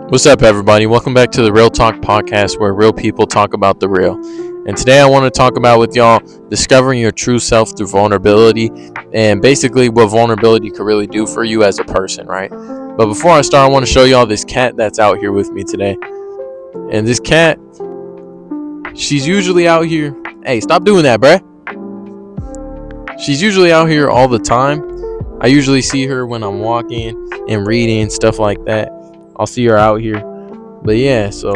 What's up, everybody? Welcome back to the Real Talk podcast, where real people talk about the real. And today I want to talk about with y'all discovering your true self through vulnerability and basically what vulnerability could really do for you as a person, right? But before I start, I want to show y'all this cat that's out here with me today. And this cat, she's usually out here. Hey, stop doing that, bruh. She's usually out here all the time. I usually see her when I'm walking and reading, stuff like that. I'll see her out here. But yeah, so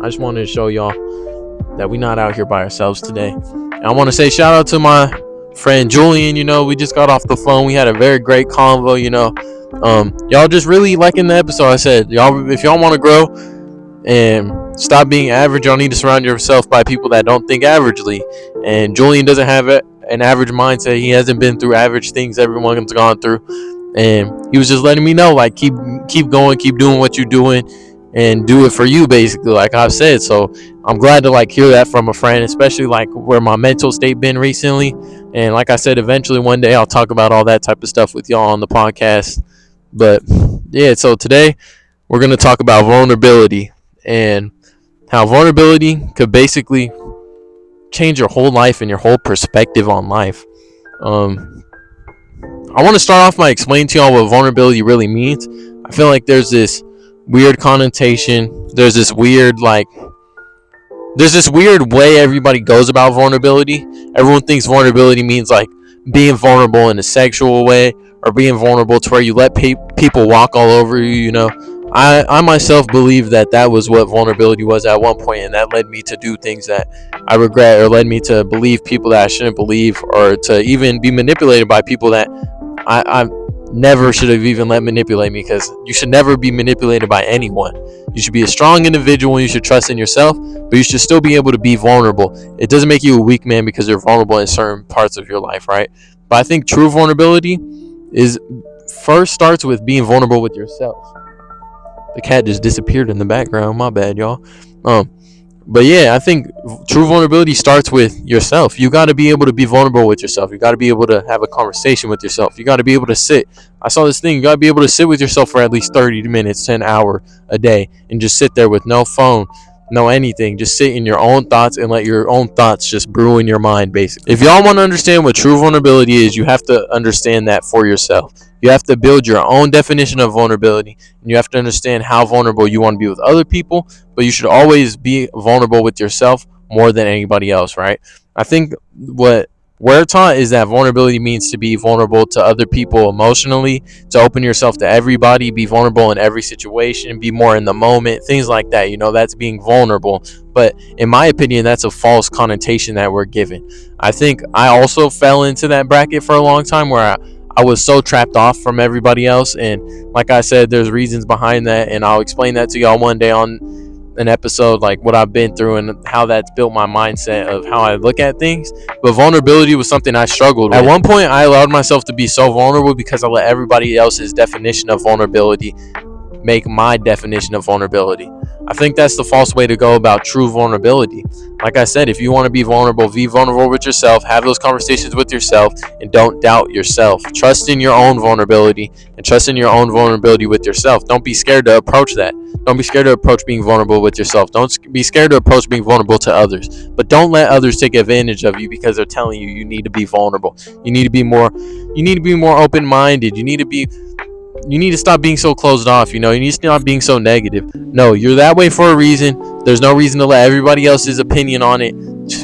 I just wanted to show y'all that we're not out here by ourselves today. And I want to say shout out to my friend Julian. We just got off the phone. We had a very great convo, y'all just really liking the episode. I said, y'all, if y'all want to grow and stop being average, y'all need to surround yourself by people that don't think averagely. And Julian doesn't have an average mindset. He hasn't been through average things everyone's gone through. And he was just letting me know, like, keep going, keep doing what you're doing, and do it for you, basically, like I've said. So I'm glad to hear that from a friend, especially where my mental state been recently. And like I said, eventually one day I'll talk about all that type of stuff with y'all on the podcast. But yeah, so today we're going to talk about vulnerability and how vulnerability could basically change your whole life and your whole perspective on life. I want to start off by explaining to y'all what vulnerability really means. I feel like there's this weird connotation. There's this weird way everybody goes about vulnerability. Everyone thinks vulnerability means being vulnerable in a sexual way, or being vulnerable to where you let people walk all over you. I myself believe that was what vulnerability was at one point, and that led me to do things that I regret, or led me to believe people that I shouldn't believe, or to even be manipulated by people that I never should have even let manipulate me, because you should never be manipulated by anyone. You should be a strong individual, and you should trust in yourself, but you should still be able to be vulnerable. It doesn't make you a weak man because you're vulnerable in certain parts of your life, right? But I think true vulnerability starts with being vulnerable with yourself. The cat just disappeared in the background. My bad, y'all. But yeah, I think true vulnerability starts with yourself. You got to be able to be vulnerable with yourself. You got to be able to have a conversation with yourself. You got to be able to sit. I saw this thing. You got to be able to sit with yourself for at least 30 minutes to an hour a day, and just sit there with no phone, no anything. Just sit in your own thoughts and let your own thoughts just brew in your mind, basically. If y'all want to understand what true vulnerability is, you have to understand that for yourself. You have to build your own definition of vulnerability, and you have to understand how vulnerable you want to be with other people, but you should always be vulnerable with yourself more than anybody else, right? I think what we're taught is that vulnerability means to be vulnerable to other people emotionally, to open yourself to everybody, be vulnerable in every situation, be more in the moment, things like that. That's being vulnerable. But in my opinion, that's a false connotation that we're given. I think I also fell into that bracket for a long time, where I was so trapped off from everybody else. And like I said, there's reasons behind that, and I'll explain that to y'all one day on an episode, like what I've been through and how that's built my mindset of how I look at things. But vulnerability was something I struggled with. At one point, I allowed myself to be so vulnerable because I let everybody else's definition of vulnerability make my definition of vulnerability. I think that's the false way to go about true vulnerability. Like I said, if you want to be vulnerable with yourself, have those conversations with yourself, and don't doubt yourself. Trust in your own vulnerability, and trust in your own vulnerability with yourself. Don't be scared to approach that. Don't be scared to approach being vulnerable with yourself. Don't be scared to approach being vulnerable to others. But don't let others take advantage of you because they're telling you need to be vulnerable. You need to be more open-minded. You need to stop being so closed off. You need to stop being so negative. No, you're that way for a reason. There's no reason to let everybody else's opinion on it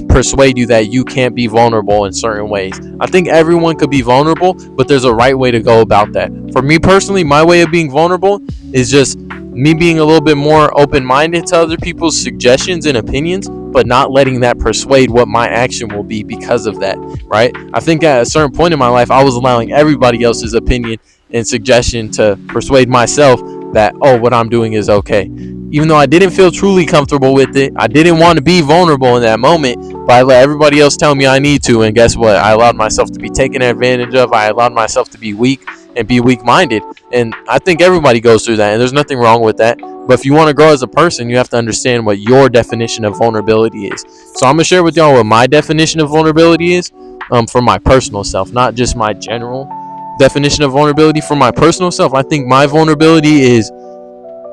persuade you that you can't be vulnerable in certain ways. I think everyone could be vulnerable, but there's a right way to go about that. For me personally, my way of being vulnerable is just me being a little bit more open-minded to other people's suggestions and opinions, but not letting that persuade what my action will be because of that, right? I think at a certain point in my life, I was allowing everybody else's opinion and suggestion to persuade myself that, what I'm doing is okay. Even though I didn't feel truly comfortable with it, I didn't want to be vulnerable in that moment, but I let everybody else tell me I need to, and guess what? I allowed myself to be taken advantage of. I allowed myself to be weak and be weak-minded, and I think everybody goes through that, and there's nothing wrong with that. But if you want to grow as a person, you have to understand what your definition of vulnerability is. So I'm going to share with y'all what my definition of vulnerability is for my personal self, not just my general definition of vulnerability. For my personal self, I think my vulnerability is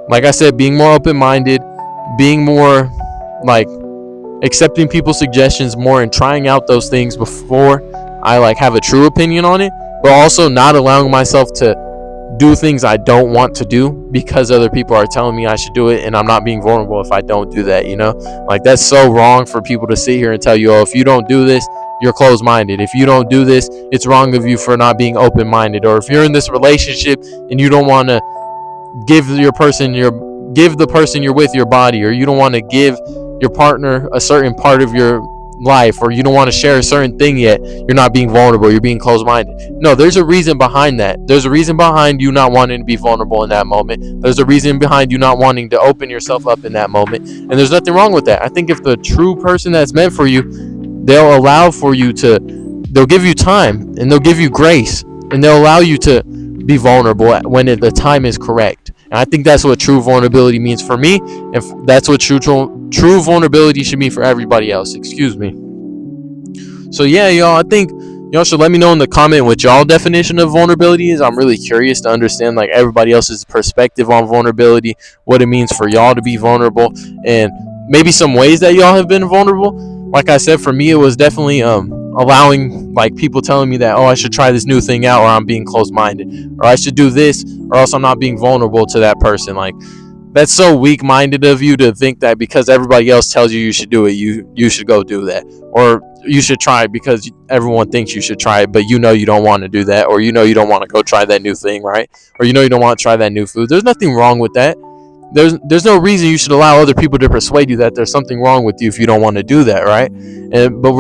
Like I said, being more open-minded, being more like accepting people's suggestions more, and trying out those things before I like have a true opinion on it, but also not allowing myself to do things I don't want to do because other people are telling me I should do it, and I'm not being vulnerable if I don't do that, you know? Like, that's so wrong for people to sit here and tell you, oh, if you don't do this, you're closed-minded. If you don't do this, it's wrong of you for not being open-minded. Or if you're in this relationship and you don't want to give the person you're with your body, or you don't want to give your partner a certain part of your life, or you don't want to share a certain thing yet, you're not being vulnerable, you're being closed-minded. No, there's a reason behind that. There's a reason behind you not wanting to be vulnerable in that moment. There's a reason behind you not wanting to open yourself up in that moment, and there's nothing wrong with that. I think if the true person that's meant for you, they'll allow for you to, they'll give you time, and they'll give you grace, and they'll allow you to be vulnerable when the time is correct. And I think that's what true vulnerability means for me, and that's what true vulnerability should mean for everybody else. Excuse me. So yeah, y'all, I think y'all should let me know in the comment what y'all definition of vulnerability is. I'm really curious to understand like everybody else's perspective on vulnerability, what it means for y'all to be vulnerable, and maybe some ways that y'all have been vulnerable. Like I said, for me, it was definitely allowing like people telling me that, oh, I should try this new thing out, or I'm being closed-minded, or I should do this, or else I'm not being vulnerable to that person. Like, that's so weak-minded of you to think that because everybody else tells you should do it, you should go do that, or you should try it because everyone thinks you should try it, but you know you don't want to do that, or you know you don't want to go try that new thing, right? Or you know you don't want to try that new food. There's nothing wrong with that. There's no reason you should allow other people to persuade you that there's something wrong with you if you don't want to do that, right? But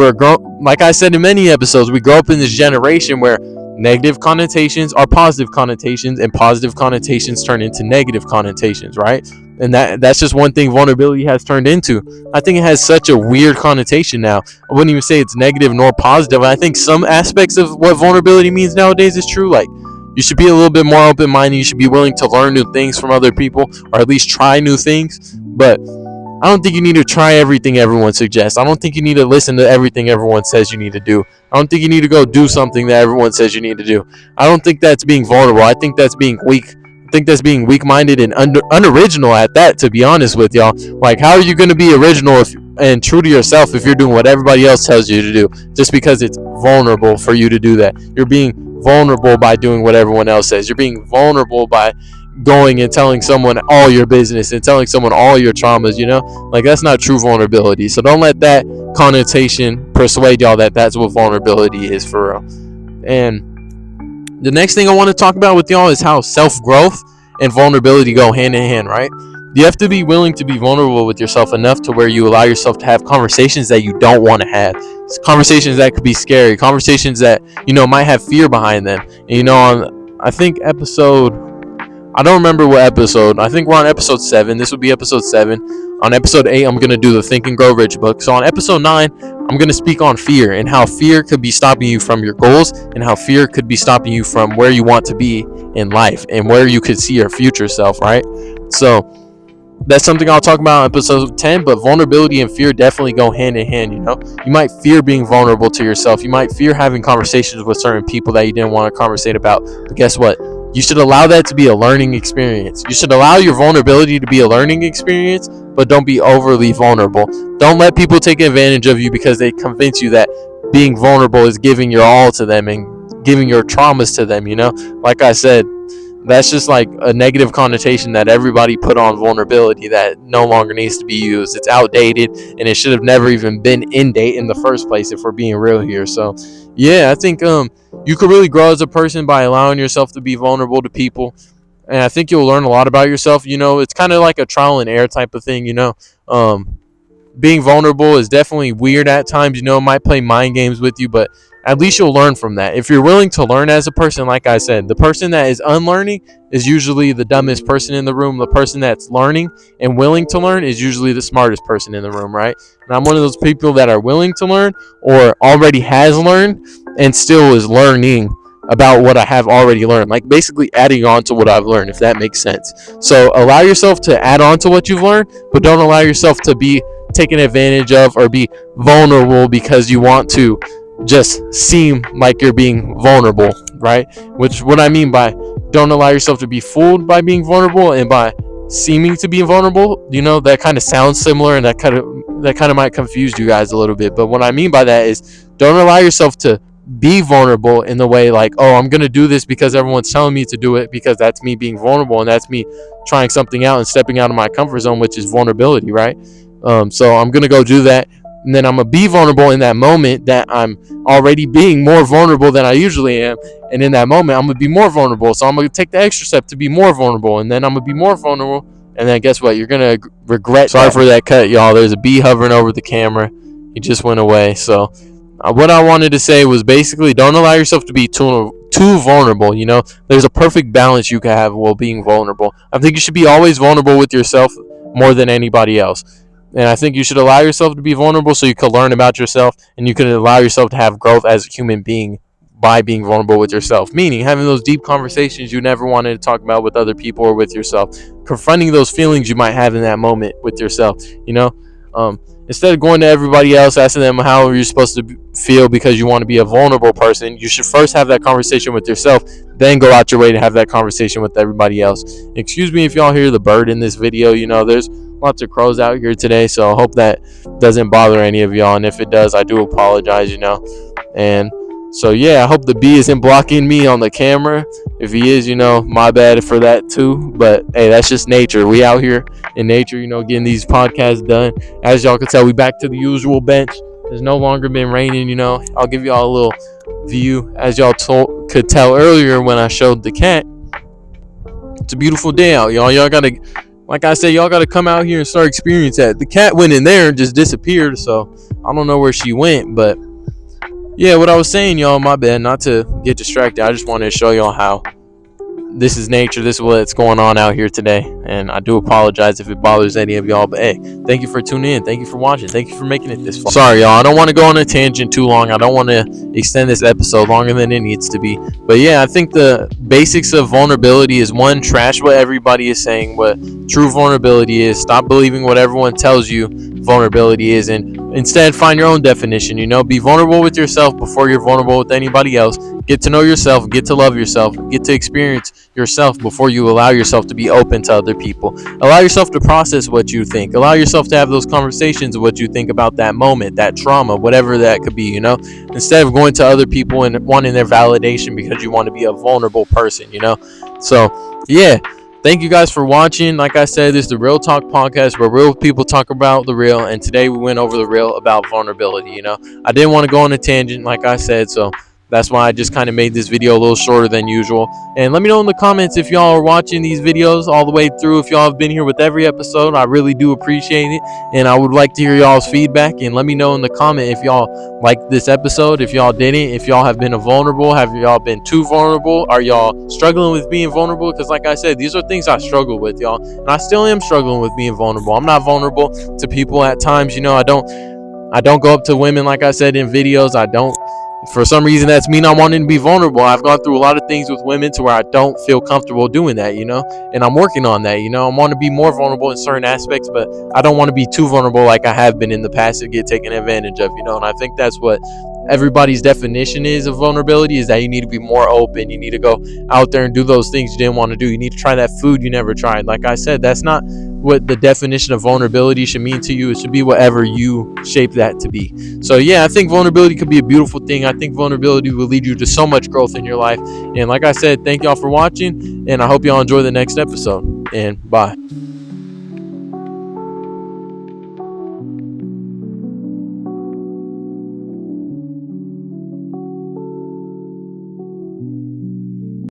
like I said in many episodes, we grow up in this generation where negative connotations are positive connotations, and positive connotations turn into negative connotations, right? And that's just one thing vulnerability has turned into. I think it has such a weird connotation now. I wouldn't even say it's negative nor positive. I think some aspects of what vulnerability means nowadays is true. Like, you should be a little bit more open-minded. You should be willing to learn new things from other people, or at least try new things. But I don't think you need to try everything everyone suggests. I don't think you need to listen to everything everyone says you need to do. I don't think you need to go do something that everyone says you need to do. I don't think that's being vulnerable. I think that's being weak. I think that's being weak-minded and unoriginal at that, to be honest with y'all. Like, how are you going to be original and true to yourself if you're doing what everybody else tells you to do just because it's vulnerable for you to do that? You're being vulnerable by doing what everyone else says. You're being vulnerable by going and telling someone all your business and telling someone all your traumas, you know? Like, that's not true vulnerability. So don't let that connotation persuade y'all that that's what vulnerability is for real. And the next thing I want to talk about with y'all is how self-growth and vulnerability go hand in hand, right? You have to be willing to be vulnerable with yourself enough to where you allow yourself to have conversations that you don't want to have. It's conversations that could be scary, conversations that, you know, might have fear behind them. And, you know, on, I think I don't remember what episode. I think we're on episode 7. This would be episode 7. On episode 8, I'm going to do the Think and Grow Rich book. So on episode 9, I'm going to speak on fear and how fear could be stopping you from your goals, and how fear could be stopping you from where you want to be in life and where you could see your future self, right? So that's something I'll talk about in episode 10, but vulnerability and fear definitely go hand in hand, you know? You might fear being vulnerable to yourself. You might fear having conversations with certain people that you didn't want to conversate about. But guess what? You should allow that to be a learning experience. You should allow your vulnerability to be a learning experience, but don't be overly vulnerable. Don't let people take advantage of you because they convince you that being vulnerable is giving your all to them and giving your traumas to them, you know? Like I said, that's just like a negative connotation that everybody put on vulnerability that no longer needs to be used. It's outdated, and it should have never even been in date in the first place, if we're being real here. So yeah, I think you could really grow as a person by allowing yourself to be vulnerable to people, and I think you'll learn a lot about yourself. You know, it's kind of like a trial and error type of thing, you know. Being vulnerable is definitely weird at times, you know, it might play mind games with you, but at least you'll learn from that. If you're willing to learn as a person, like I said, the person that is unlearning is usually the dumbest person in the room. The person that's learning and willing to learn is usually the smartest person in the room, right? And I'm one of those people that are willing to learn, or already has learned and still is learning about what I have already learned, like basically adding on to what I've learned, if that makes sense. So allow yourself to add on to what you've learned, but don't allow yourself to be taken advantage of or be vulnerable because you want to just seem like you're being vulnerable, right? Which what I mean by don't allow yourself to be fooled by being vulnerable, and by seeming to be vulnerable. That kind of sounds similar, and that kind of might confuse you guys a little bit. But what I mean by that is, don't allow yourself to be vulnerable in the way like, oh, I'm gonna do this because everyone's telling me to do it, because that's me being vulnerable and that's me trying something out and stepping out of my comfort zone, which is vulnerability, right? So I'm gonna go do that, and then I'm gonna be vulnerable in that moment that I'm already being more vulnerable than I usually am. And in that moment, I'm gonna be more vulnerable. So I'm gonna take the extra step to be more vulnerable, and then I'm gonna be more vulnerable. And then guess what? You're gonna regret. Sorry for that cut, y'all. There's a bee hovering over the camera. He just went away. So what I wanted to say was basically, don't allow yourself to be too vulnerable. There's a perfect balance you can have while being vulnerable. I think you should be always vulnerable with yourself more than anybody else. And I think you should allow yourself to be vulnerable so you can learn about yourself, and you can allow yourself to have growth as a human being by being vulnerable with yourself. Meaning having those deep conversations you never wanted to talk about with other people or with yourself. Confronting those feelings you might have in that moment with yourself. Instead of going to everybody else, asking them how you're supposed to feel because you want to be a vulnerable person, you should first have that conversation with yourself, then go out your way to have that conversation with everybody else. Excuse me if y'all hear the bird in this video. There's lots of crows out here today, so I hope that doesn't bother any of y'all, and if it does, I do apologize. And so yeah, I hope the bee isn't blocking me on the camera. If he is, my bad for that too. But hey, that's just nature. We out here in nature, getting these podcasts done. As y'all can tell, we back to the usual bench. It's no longer been raining. I'll give y'all a little view. As y'all could tell earlier when I showed the cat, it's a beautiful day out, y'all. Y'all gotta, like I said, y'all gotta come out here and start experiencing that. The cat went in there and just disappeared, so I don't know where she went, but yeah, what I was saying, y'all, my bad, not to get distracted. I just wanted to show y'all how this is nature. This is what's going on out here today. And I do apologize if it bothers any of y'all. But hey, thank you for tuning in. Thank you for watching. Thank you for making it this far. Sorry, y'all. I don't want to go on a tangent too long. I don't want to extend this episode longer than it needs to be. But yeah, I think the basics of vulnerability is, one, trash what everybody is saying, what true vulnerability is. Stop believing what everyone tells you vulnerability is, and instead find your own definition. Be vulnerable with yourself before you're vulnerable with anybody else. Get to know yourself, get to love yourself, get to experience yourself before you allow yourself to be open to other people. Allow yourself to process what you think. Allow yourself to have those conversations of what you think about that moment, that trauma, whatever that could be, instead of going to other people and wanting their validation because you want to be a vulnerable person. So yeah, thank you guys for watching. Like I said, this is the Real Talk Podcast, where real people talk about the real, and today we went over the real about vulnerability. I didn't want to go on a tangent, like I said, so that's why I just kind of made this video a little shorter than usual. And let me know in the comments if y'all are watching these videos all the way through. If y'all have been here with every episode, I really do appreciate it. And I would like to hear y'all's feedback. And let me know in the comment if y'all liked this episode, if y'all didn't, if y'all have been vulnerable, have y'all been too vulnerable? Are y'all struggling with being vulnerable? Because like I said, these are things I struggle with, y'all. And I still am struggling with being vulnerable. I'm not vulnerable to people at times. I don't go up to women, like I said, in videos. I don't. For some reason, that's me not wanting to be vulnerable. I've gone through a lot of things with women to where I don't feel comfortable doing that, and I'm working on that. I want to be more vulnerable in certain aspects, but I don't want to be too vulnerable like I have been in the past and get taken advantage of, and I think that's what everybody's definition is of vulnerability, is that you need to be more open. You need to go out there and do those things you didn't want to do. You need to try that food you never tried. Like I said, that's not what the definition of vulnerability should mean to you. It should be whatever you shape that to be. So yeah, I think vulnerability could be a beautiful thing. I think vulnerability will lead you to so much growth in your life. And like I said, thank y'all for watching, and I hope y'all enjoy the next episode, and bye.